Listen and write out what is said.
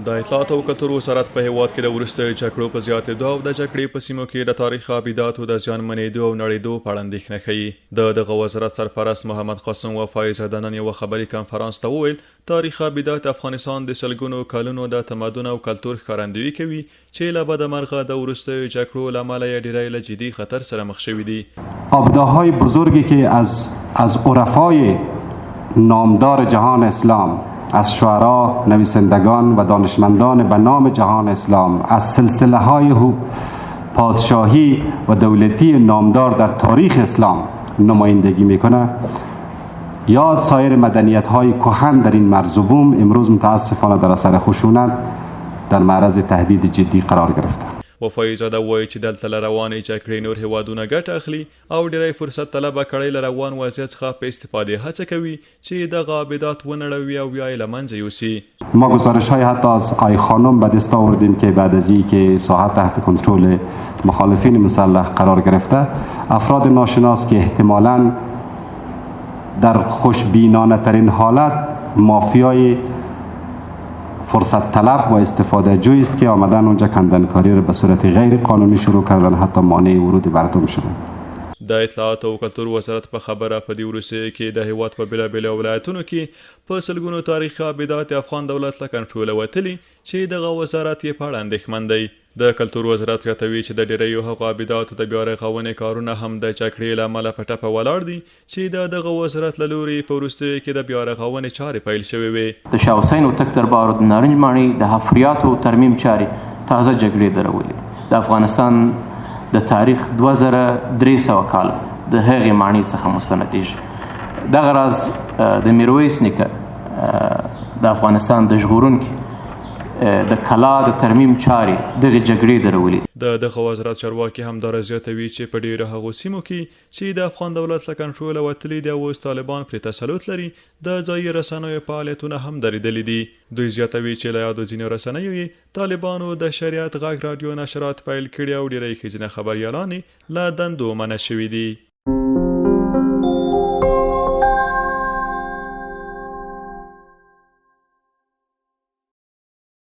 د اطلاعات او کلتور وزارت په هیواد کې د وروستیو جګړو په زیاتېدو او د جګړې په سیمو کې د تاریخي ابداتو د زیانمنېدو او نړېدو په اړه اندېښنه ښیي. دغه وزارت سرپرست محمد قاسم وفایي زاده نن یوه خبري کنفرانس ته وویل تاریخي ابدات افغانستان د سلګونو کلونو د تمدن او کلتور ښکارندویي کوي چې له بدمرغه د وروستیو جګړو له امله یې ډېری له جدي خطر سره مخ شوي دي. ابداهای بزرگی که از عرفای نامدار جهان اسلام، از شعرا، نویسندگان و دانشمندان به نام جهان اسلام، از سلسله های پادشاهی و دولتی نامدار در تاریخ اسلام نمایندگی میکنه یا سایر مدنیت های کهن در این مرز و بوم امروز متاسفانه در اثر خشونت در معرض تهدید جدی قرار گرفته. وفایي زاده وایي چې دلته له روانې جګړې نور هیوادونه ګټه اخلي او ډېری فرصت طلبه کړۍ له روان وضعیت څخه په استفادې هڅه کوي چې دغه ابدات ونړوي او یا یې له منځه یوسي. ما گزارش های حتی از آی خانم به دست آوردیم که بعد از اینکه ساحه تحت کنترل مخالفین مسلح قرار گرفته افراد ناشناس که احتمالاً در خوشبینانه ترین حالت مافیای فرصت طلب و استفاده جوی است که آمدن اونجا کندنکاری رو به صورت غیر قانونی شروع کردن، حتی مانع ورود مردم شدن. د اطلاعات او کلتور وزارت په خبره په دې وروستیو کې د هیواد په بېلابېلو ولایتونو کې په سلګونو تاریخي ابدات افغان دولت له کنټروله وتلي چې دغه وزارت یې په اړه اندېښمن دی. د کلتور وزارت زیاتوي چې د ډېریو هغو ابداتو د بیا رغونې کارونه هم د جګړې له امله په ټپه ولاړ دي چې دغه وزارت له لوري په وروستیو کې د بیا رغونې چارې پیل شوې وې. د شاه حسین هوتک دربار د نارنج ماڼۍ د حفریاتو ترمیم چارې تازه جګړې درولې. د افغانستان د تاریخ 2300 کال د هغې ماڼۍ څخه مستندیږي. دغه راز د میرویس نیکه د افغانستان د ژغورونکي د کلا د ترمیم چارې دغه جګړې درولې. دغه وزارت چارواکي همدارا زیاتوي چې په ډېرو هغو سیمو کې چې د افغان دولت له کنټروله وتلي دي او اوس طالبان پرې تسلط لري د ځایي رسنیو فعالیتونه هم درېدلي دي. دوی زیاتوي چې له یادو ځینو رسنیو یې طالبانو د شریعت غږ راډیو نشرات پیل کړي او ډېری ښځینه خبریالانې له دندو منع شوي دي.